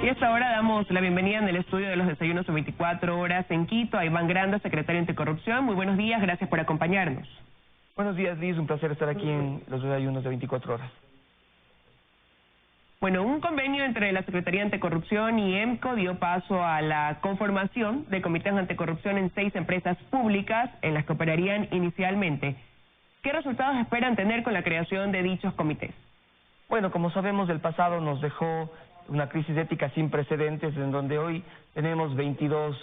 Y a esta hora damos la bienvenida en el estudio de los desayunos de 24 horas en Quito a Iván Granda, secretario Anticorrupción. Muy buenos días, gracias por acompañarnos. Buenos días, Liz, un placer estar aquí en los desayunos de 24 horas. Bueno, un convenio entre la Secretaría Anticorrupción y EMCO dio paso a la conformación de comités anticorrupción en 6 empresas públicas en las que operarían inicialmente. ¿Qué resultados esperan tener con la creación de dichos comités? Bueno, como sabemos, el pasado nos dejó una crisis ética sin precedentes, en donde hoy tenemos 22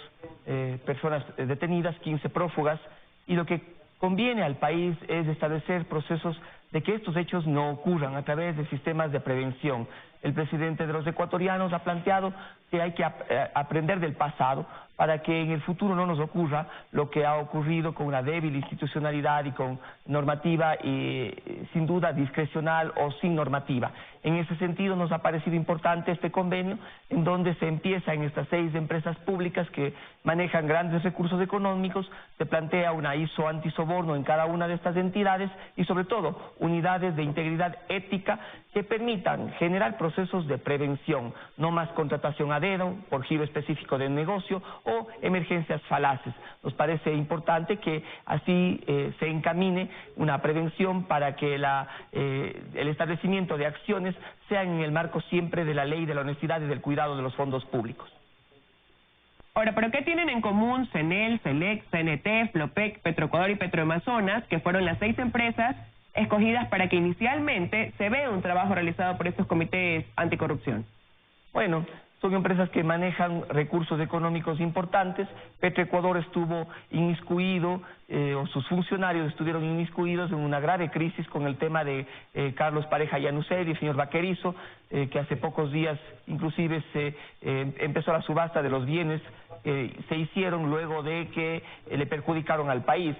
personas detenidas, 15 prófugas, y lo que conviene al país es establecer procesos de que estos hechos no ocurran a través de sistemas de prevención. El presidente de los ecuatorianos ha planteado que hay que aprender del pasado para que en el futuro no nos ocurra lo que ha ocurrido con una débil institucionalidad y con normativa sin duda discrecional o sin normativa. En ese sentido nos ha parecido importante este convenio en donde se empieza en estas 6 empresas públicas que manejan grandes recursos económicos, se plantea una ISO antisoborno en cada una de estas entidades y sobre todo unidades de integridad ética que permitan generar procesos de prevención, no más contratación a dedo por giro específico del negocio o emergencias falaces. Nos parece importante que así se encamine una prevención para que el establecimiento de acciones sean en el marco siempre de la ley de la honestidad y del cuidado de los fondos públicos. Ahora, ¿pero qué tienen en común CENEL, SELEC, CNT, FLOPEC, Petroecuador y Petroamazonas, que fueron las 6 empresas escogidas para que inicialmente se vea un trabajo realizado por estos comités anticorrupción? Bueno, son empresas que manejan recursos económicos importantes. Petroecuador estuvo inmiscuido, o sus funcionarios estuvieron inmiscuidos en una grave crisis con el tema de Carlos Pareja Llanuced y el señor Vaquerizo, que hace pocos días inclusive se empezó la subasta de los bienes que se hicieron luego de que le perjudicaron al país.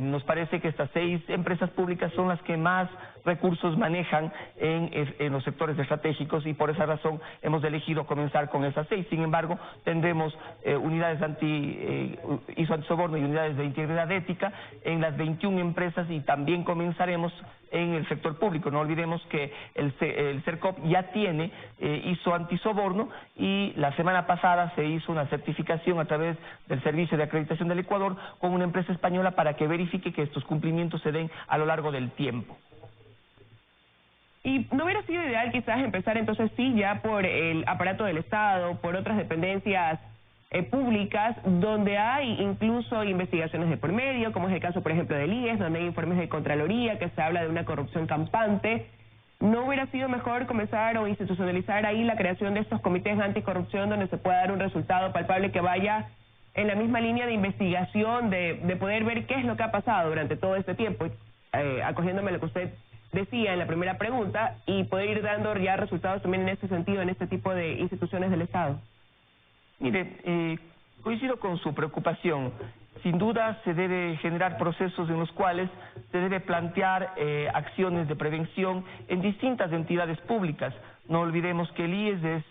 Nos parece que estas 6 empresas públicas son las que más recursos manejan en los sectores estratégicos y por esa razón hemos elegido comenzar con esas 6. Sin embargo, tendremos unidades ISO antisoborno y unidades de integridad ética en las 21 empresas y también comenzaremos en el sector público. No olvidemos que el CERCOP ya tiene ISO antisoborno y la semana pasada se hizo una certificación a través del Servicio de Acreditación del Ecuador con una empresa española para que verifique que estos cumplimientos se den a lo largo del tiempo. ¿Y no hubiera sido ideal quizás empezar entonces sí ya por el aparato del Estado, por otras dependencias públicas, donde hay incluso investigaciones de por medio, como es el caso por ejemplo del IES, donde hay informes de Contraloría que se habla de una corrupción campante? ¿No hubiera sido mejor comenzar o institucionalizar ahí la creación de estos comités anticorrupción donde se pueda dar un resultado palpable que vaya en la misma línea de investigación, de poder ver qué es lo que ha pasado durante todo este tiempo, acogiéndome a lo que usted decía en la primera pregunta, y poder ir dando ya resultados también en ese sentido, en este tipo de instituciones del Estado? Mire, coincido con su preocupación. Sin duda se debe generar procesos en los cuales se debe plantear acciones de prevención en distintas entidades públicas. No olvidemos que el IES es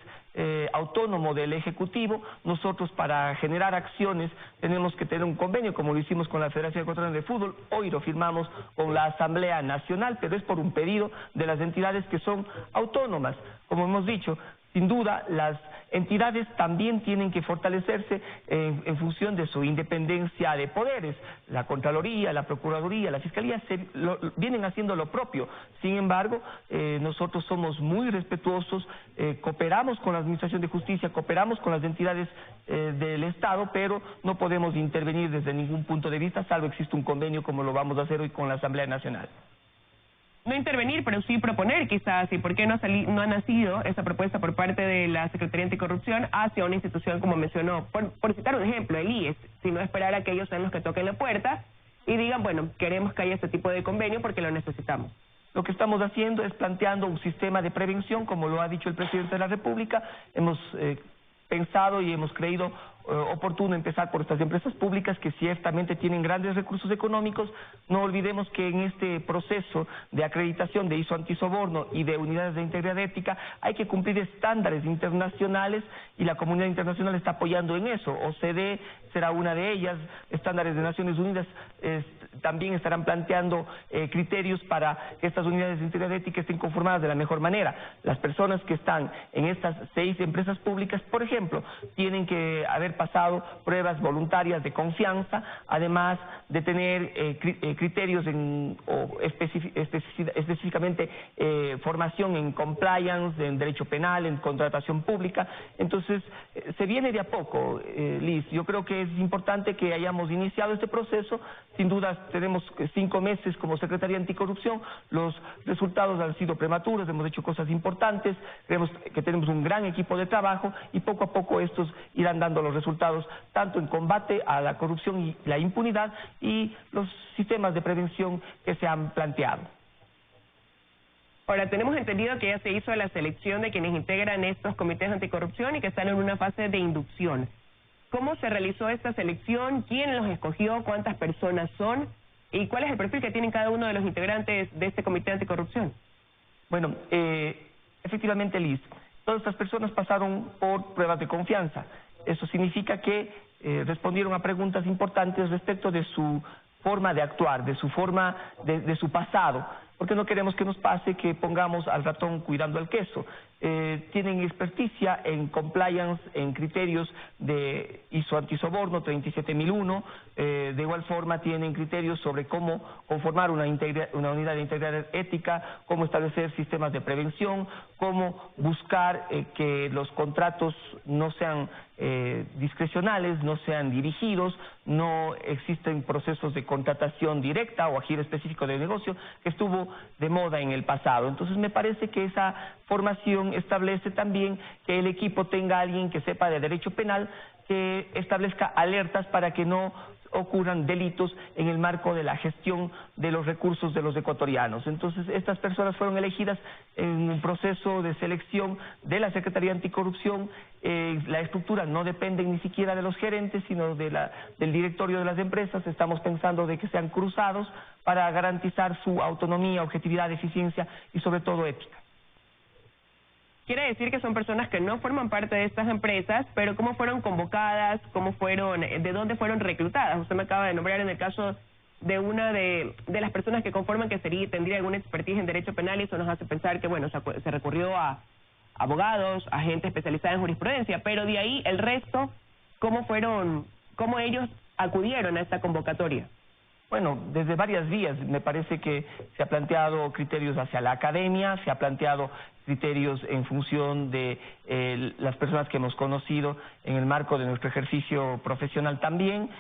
autónomo del Ejecutivo. Nosotros para generar acciones tenemos que tener un convenio, como lo hicimos con la Federación Ecuatoriana de Fútbol, hoy lo firmamos con la Asamblea Nacional, pero es por un pedido de las entidades que son autónomas. Como hemos dicho, sin duda las entidades también tienen que fortalecerse en función de su independencia de poderes. La Contraloría, la Procuraduría, la Fiscalía vienen haciendo lo propio. Sin embargo, nosotros somos muy respetuosos, cooperamos con la Administración de Justicia, cooperamos con las entidades del Estado, pero no podemos intervenir desde ningún punto de vista, salvo existe un convenio como lo vamos a hacer hoy con la Asamblea Nacional. No intervenir, pero sí proponer quizás, y por qué no ha nacido esa propuesta por parte de la Secretaría Anticorrupción hacia una institución como mencionó, por citar un ejemplo, el IES, sino esperar a que ellos sean los que toquen la puerta y digan, bueno, queremos que haya este tipo de convenio porque lo necesitamos. Lo que estamos haciendo es planteando un sistema de prevención, como lo ha dicho el presidente de la República. Hemos pensado y hemos creído oportuno empezar por estas empresas públicas que ciertamente tienen grandes recursos económicos. No olvidemos que en este proceso de acreditación de ISO antisoborno y de unidades de integridad ética hay que cumplir estándares internacionales y la comunidad internacional está apoyando en eso. OCDE será una de ellas, estándares de Naciones Unidas también estarán planteando criterios para que estas unidades de integridad ética estén conformadas de la mejor manera. Las personas que están en estas 6 empresas públicas, por ejemplo, tienen que haber pasado pruebas voluntarias de confianza, además de tener criterios específicamente formación en compliance, en derecho penal, en contratación pública. Entonces, se viene de a poco, Liz. Yo creo que es importante que hayamos iniciado este proceso. Sin duda, tenemos 5 meses como Secretaría Anticorrupción. Los resultados han sido prematuros, hemos hecho cosas importantes, creemos que tenemos un gran equipo de trabajo y poco a poco estos irán dando los resultados, tanto en combate a la corrupción y la impunidad y los sistemas de prevención que se han planteado. Ahora, tenemos entendido que ya se hizo la selección de quienes integran estos comités anticorrupción y que están en una fase de inducción. ¿Cómo se realizó esta selección? ¿Quién los escogió? ¿Cuántas personas son? ¿Y cuál es el perfil que tienen cada uno de los integrantes de este comité anticorrupción? Bueno, efectivamente, Liz, todas estas personas pasaron por pruebas de confianza. Eso significa que respondieron a preguntas importantes respecto de su forma de actuar, de su forma, de su pasado, porque no queremos que nos pase que pongamos al ratón cuidando al queso. Tienen experticia en compliance, en criterios de ISO antisoborno 37001, de igual forma tienen criterios sobre cómo conformar una unidad de integridad ética, cómo establecer sistemas de prevención, cómo buscar que los contratos no sean discrecionales, no sean dirigidos, no existen procesos de contratación directa o a giro específico de negocio, que estuvo de moda en el pasado. Entonces me parece que esa formación establece también que el equipo tenga a alguien que sepa de derecho penal, que establezca alertas para que no ocurran delitos en el marco de la gestión de los recursos de los ecuatorianos. Entonces, estas personas fueron elegidas en un proceso de selección de la Secretaría Anticorrupción. La estructura no depende ni siquiera de los gerentes, sino del directorio de las empresas. Estamos pensando de que sean cruzados para garantizar su autonomía, objetividad, eficiencia y sobre todo ética. Quiere decir que son personas que no forman parte de estas empresas, pero ¿cómo fueron convocadas? ¿Cómo fueron, de dónde fueron reclutadas? Usted me acaba de nombrar en el caso de una de las personas que conforman que tendría alguna expertise en derecho penal, y eso nos hace pensar que, bueno, se recurrió a abogados, a gente especializada en jurisprudencia, pero de ahí el resto, ¿cómo ellos acudieron a esta convocatoria? Bueno, desde varias vías. Me parece que se ha planteado criterios hacia la academia, se ha planteado criterios en función de las personas que hemos conocido en el marco de nuestro ejercicio profesional también,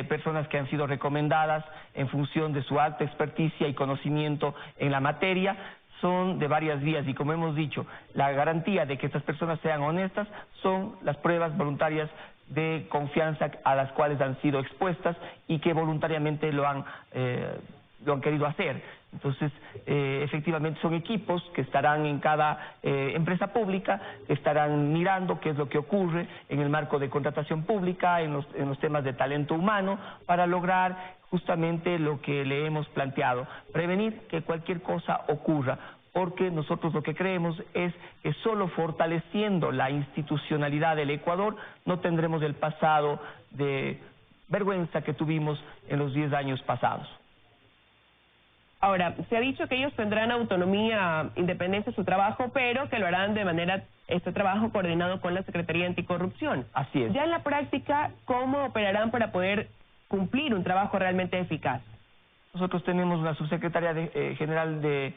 personas que han sido recomendadas en función de su alta experticia y conocimiento en la materia. Son de varias vías y, como hemos dicho, la garantía de que estas personas sean honestas son las pruebas voluntarias de confianza a las cuales han sido expuestas y que voluntariamente lo han querido hacer. Entonces, efectivamente son equipos que estarán en cada empresa pública, que estarán mirando qué es lo que ocurre en el marco de contratación pública, en los temas de talento humano, para lograr justamente lo que le hemos planteado, prevenir que cualquier cosa ocurra, porque nosotros lo que creemos es que solo fortaleciendo la institucionalidad del Ecuador no tendremos el pasado de vergüenza que tuvimos en los 10 años pasados. Ahora, se ha dicho que ellos tendrán autonomía, independencia en su trabajo, pero que lo harán de manera, este trabajo coordinado con la Secretaría Anticorrupción. Así es. Ya en la práctica, ¿cómo operarán para poder cumplir un trabajo realmente eficaz? Nosotros tenemos una subsecretaria general de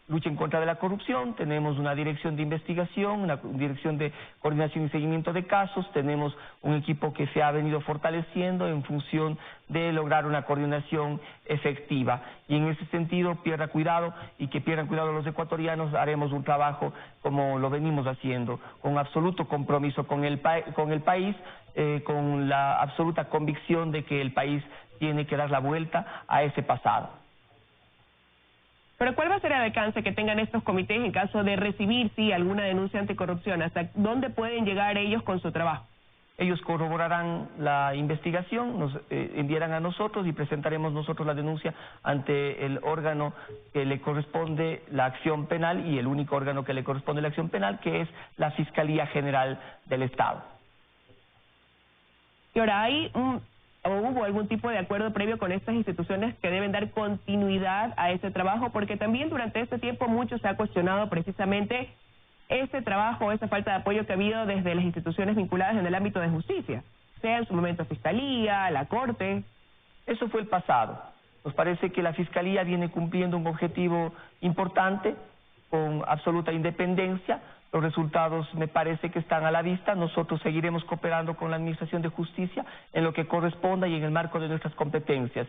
lucha en contra de la corrupción, tenemos una dirección de investigación, una dirección de coordinación y seguimiento de casos, tenemos un equipo que se ha venido fortaleciendo en función de lograr una coordinación efectiva. Y en ese sentido, pierda cuidado y que pierdan cuidado los ecuatorianos, haremos un trabajo como lo venimos haciendo, con absoluto compromiso con el país, con la absoluta convicción de que el país tiene que dar la vuelta a ese pasado. Pero ¿cuál va a ser el alcance que tengan estos comités en caso de recibir, sí, alguna denuncia anticorrupción? ¿Hasta dónde pueden llegar ellos con su trabajo? Ellos corroborarán la investigación, nos enviarán a nosotros y presentaremos nosotros la denuncia ante el órgano que le corresponde la acción penal y el único órgano que le corresponde la acción penal, que es la Fiscalía General del Estado. Y ahora hay o hubo algún tipo de acuerdo previo con estas instituciones que deben dar continuidad a ese trabajo? Porque también durante este tiempo mucho se ha cuestionado precisamente ese trabajo, esa falta de apoyo que ha habido desde las instituciones vinculadas en el ámbito de justicia, sea en su momento Fiscalía, la Corte. Eso fue el pasado. Nos parece que la Fiscalía viene cumpliendo un objetivo importante, con absoluta independencia. Los resultados me parece que están a la vista. Nosotros seguiremos cooperando con la Administración de Justicia en lo que corresponda y en el marco de nuestras competencias.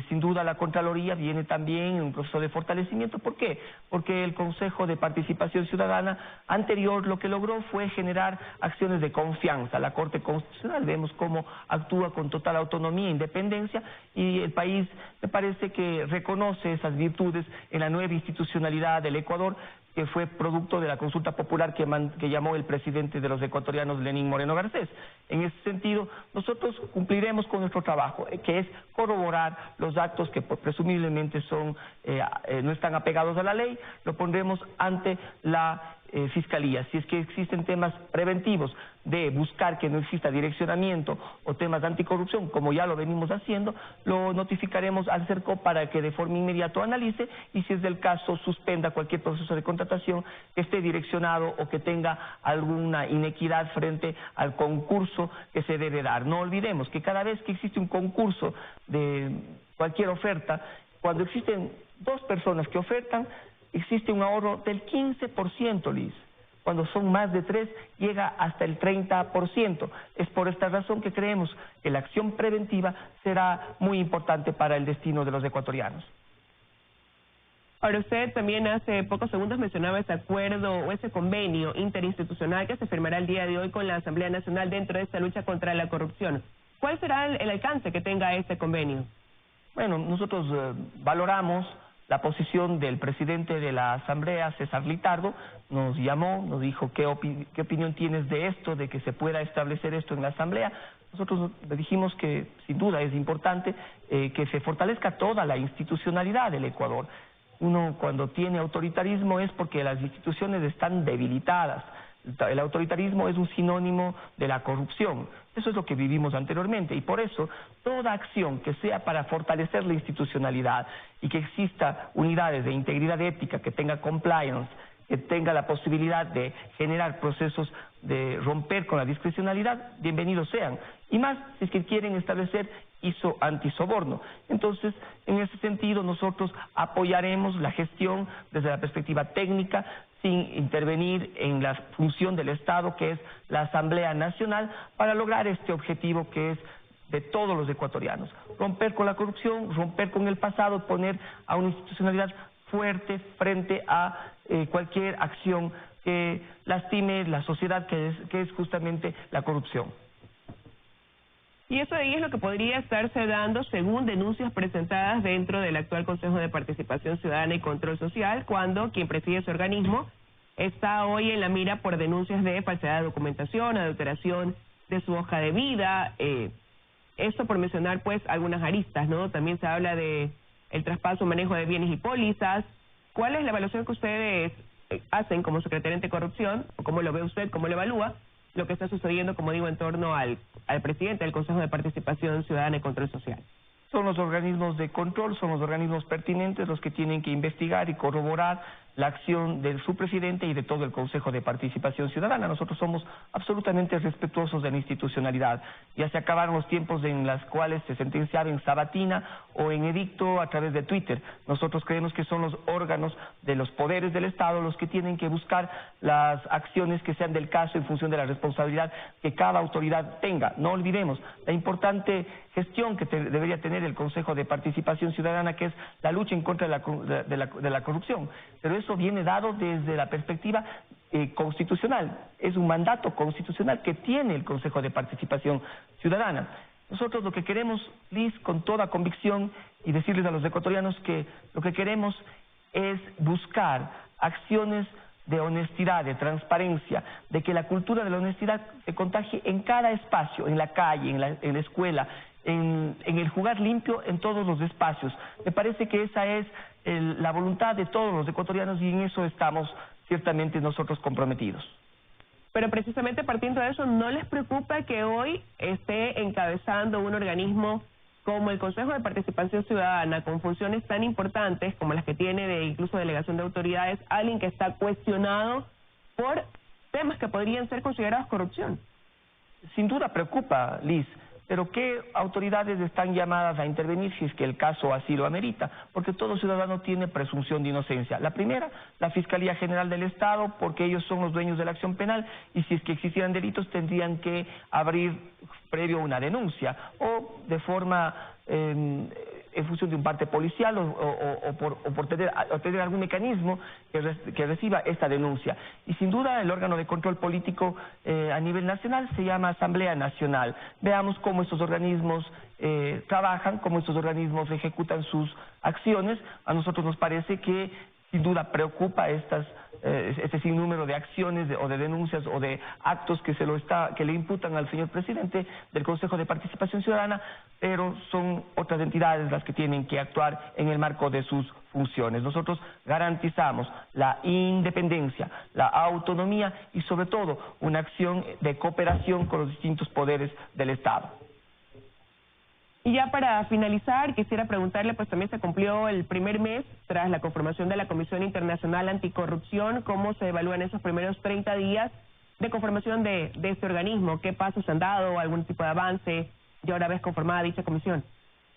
Sin duda la Contraloría viene también en un proceso de fortalecimiento. ¿Por qué? Porque el Consejo de Participación Ciudadana anterior lo que logró fue generar acciones de confianza. La Corte Constitucional vemos cómo actúa con total autonomía e independencia, y el país me parece que reconoce esas virtudes en la nueva institucionalidad del Ecuador, que fue producto de la consulta popular que llamó el presidente de los ecuatorianos, Lenín Moreno Garcés. En ese sentido, nosotros cumpliremos con nuestro trabajo, que es corroborar los actos que presumiblemente no están apegados a la ley. Lo pondremos ante la Fiscalía. Si es que existen temas preventivos de buscar que no exista direccionamiento o temas de anticorrupción, como ya lo venimos haciendo, lo notificaremos al CERCO para que de forma inmediata analice y, si es del caso, suspenda cualquier proceso de contratación que esté direccionado o que tenga alguna inequidad frente al concurso que se debe dar. No olvidemos que cada vez que existe un concurso de cualquier oferta, cuando existen dos personas que ofertan, existe un ahorro del 15%, Liz. Cuando son más de 3, llega hasta el 30%. Es por esta razón que creemos que la acción preventiva será muy importante para el destino de los ecuatorianos. Ahora, usted también hace pocos segundos mencionaba ese acuerdo o ese convenio interinstitucional que se firmará el día de hoy con la Asamblea Nacional dentro de esta lucha contra la corrupción. ¿Cuál será el alcance que tenga este convenio? Bueno, nosotros valoramos la posición del presidente de la Asamblea, César Litardo. Nos llamó, nos dijo qué opinión tienes de esto, de que se pueda establecer esto en la Asamblea. Nosotros le dijimos que sin duda es importante que se fortalezca toda la institucionalidad del Ecuador. Uno, cuando tiene autoritarismo, es porque las instituciones están debilitadas. El autoritarismo es un sinónimo de la corrupción. Eso es lo que vivimos anteriormente, y por eso toda acción que sea para fortalecer la institucionalidad y que exista unidades de integridad ética, que tenga compliance, que tenga la posibilidad de generar procesos de romper con la discrecionalidad, bienvenidos sean. Y más si es que quieren establecer ISO antisoborno. Entonces, en ese sentido, nosotros apoyaremos la gestión desde la perspectiva técnica, sin intervenir en la función del Estado, que es la Asamblea Nacional, para lograr este objetivo que es de todos los ecuatorianos. Romper con la corrupción, romper con el pasado, poner a una institucionalidad fuerte frente a cualquier acción que lastime la sociedad, que es justamente la corrupción. Y eso ahí es lo que podría estarse dando según denuncias presentadas dentro del actual Consejo de Participación Ciudadana y Control Social, cuando quien preside ese organismo está hoy en la mira por denuncias de falsedad de documentación, adulteración de su hoja de vida. Esto por mencionar pues algunas aristas, ¿no? También se habla de el traspaso, manejo de bienes y pólizas. ¿Cuál es la evaluación que ustedes hacen como Secretaría Anticorrupción, o cómo lo ve usted, cómo lo evalúa lo que está sucediendo, como digo, en torno al presidente del Consejo de Participación Ciudadana y Control Social? Son los organismos de control, son los organismos pertinentes los que tienen que investigar y corroborar la acción de su presidente y de todo el Consejo de Participación Ciudadana. Nosotros somos absolutamente respetuosos de la institucionalidad. Ya se acabaron los tiempos en los cuales se sentenciaba en sabatina o en edicto a través de Twitter. Nosotros creemos que son los órganos de los poderes del Estado los que tienen que buscar las acciones que sean del caso en función de la responsabilidad que cada autoridad tenga. No olvidemos la importante gestión que debería tener el Consejo de Participación Ciudadana, que es la lucha en contra de la corrupción. Pero eso viene dado desde la perspectiva constitucional. Es un mandato constitucional que tiene el Consejo de Participación Ciudadana. Nosotros lo que queremos, Liz, con toda convicción, y decirles a los ecuatorianos que lo que queremos es buscar acciones de honestidad, de transparencia, de que la cultura de la honestidad se contagie en cada espacio, en la calle, en la escuela, en el jugar limpio en todos los espacios. Me parece que esa es la voluntad de todos los ecuatorianos, y en eso estamos ciertamente nosotros comprometidos. Pero precisamente partiendo de eso, ¿no les preocupa que hoy esté encabezando un organismo como el Consejo de Participación Ciudadana, con funciones tan importantes como las que tiene de incluso delegación de autoridades, alguien que está cuestionado por temas que podrían ser considerados corrupción? Sin duda preocupa, Liz, pero ¿qué autoridades están llamadas a intervenir si es que el caso así lo amerita? Porque todo ciudadano tiene presunción de inocencia. La primera, la Fiscalía General del Estado, porque ellos son los dueños de la acción penal, y si es que existieran delitos tendrían que abrir previo una denuncia, o de forma en función de un parte policial o por tener algún mecanismo que reciba esta denuncia. Y sin duda el órgano de control político a nivel nacional se llama Asamblea Nacional. Veamos cómo estos organismos trabajan, cómo estos organismos ejecutan sus acciones. A nosotros nos parece que sin duda preocupa este sinnúmero de acciones o de denuncias o de actos que le imputan al señor presidente del Consejo de Participación Ciudadana, pero son otras entidades las que tienen que actuar en el marco de sus funciones. Nosotros garantizamos la independencia, la autonomía y sobre todo una acción de cooperación con los distintos poderes del Estado. Y ya para finalizar, quisiera preguntarle, pues también se cumplió el primer mes tras la conformación de la Comisión Internacional Anticorrupción. ¿Cómo se evalúan esos primeros 30 días de conformación de este organismo? ¿Qué pasos han dado? ¿Algún tipo de avance ya una vez conformada dicha comisión?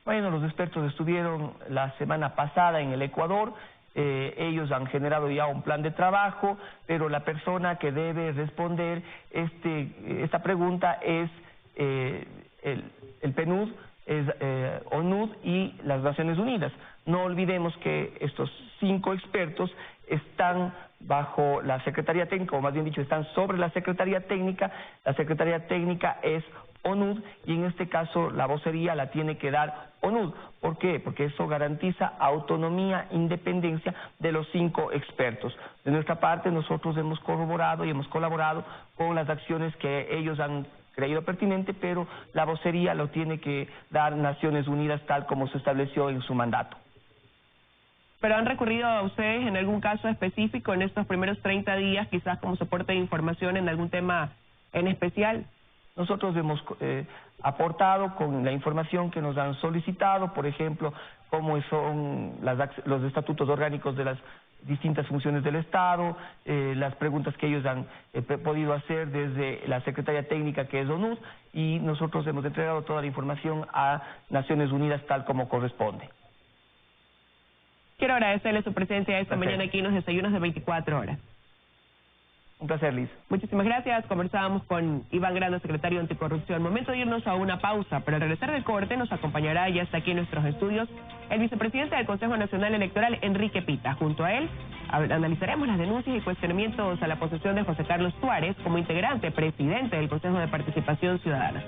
Bueno, los expertos estuvieron la semana pasada en el Ecuador. Ellos han generado ya un plan de trabajo, pero la persona que debe responder esta pregunta es el PNUD, es ONUD y las Naciones Unidas. No olvidemos que estos 5 expertos están bajo la Secretaría Técnica, o más bien dicho, están sobre la Secretaría Técnica. La Secretaría Técnica es ONUD y en este caso la vocería la tiene que dar ONUD. ¿Por qué? Porque eso garantiza autonomía, independencia de los 5 expertos. De nuestra parte, nosotros hemos corroborado y hemos colaborado con las acciones que ellos han creído pertinente, pero la vocería lo tiene que dar Naciones Unidas tal como se estableció en su mandato. ¿Pero han recurrido a ustedes en algún caso específico en estos primeros 30 días, quizás como soporte de información en algún tema en especial? Nosotros hemos aportado con la información que nos han solicitado, por ejemplo, cómo son los estatutos orgánicos de las distintas funciones del Estado, las preguntas que ellos han podido hacer desde la Secretaría Técnica, que es ONUD, y nosotros hemos entregado toda la información a Naciones Unidas tal como corresponde. Quiero agradecerle su presencia esta mañana aquí en los desayunos de 24 horas. Un placer, Liz. Muchísimas gracias. Conversábamos con Iván Granda, secretario de Anticorrupción. Momento de irnos a una pausa, pero al regresar del corte nos acompañará, ya está aquí en nuestros estudios, el vicepresidente del Consejo Nacional Electoral, Enrique Pita. Junto a él analizaremos las denuncias y cuestionamientos a la posesión de José Carlos Suárez como integrante, presidente del Consejo de Participación Ciudadana.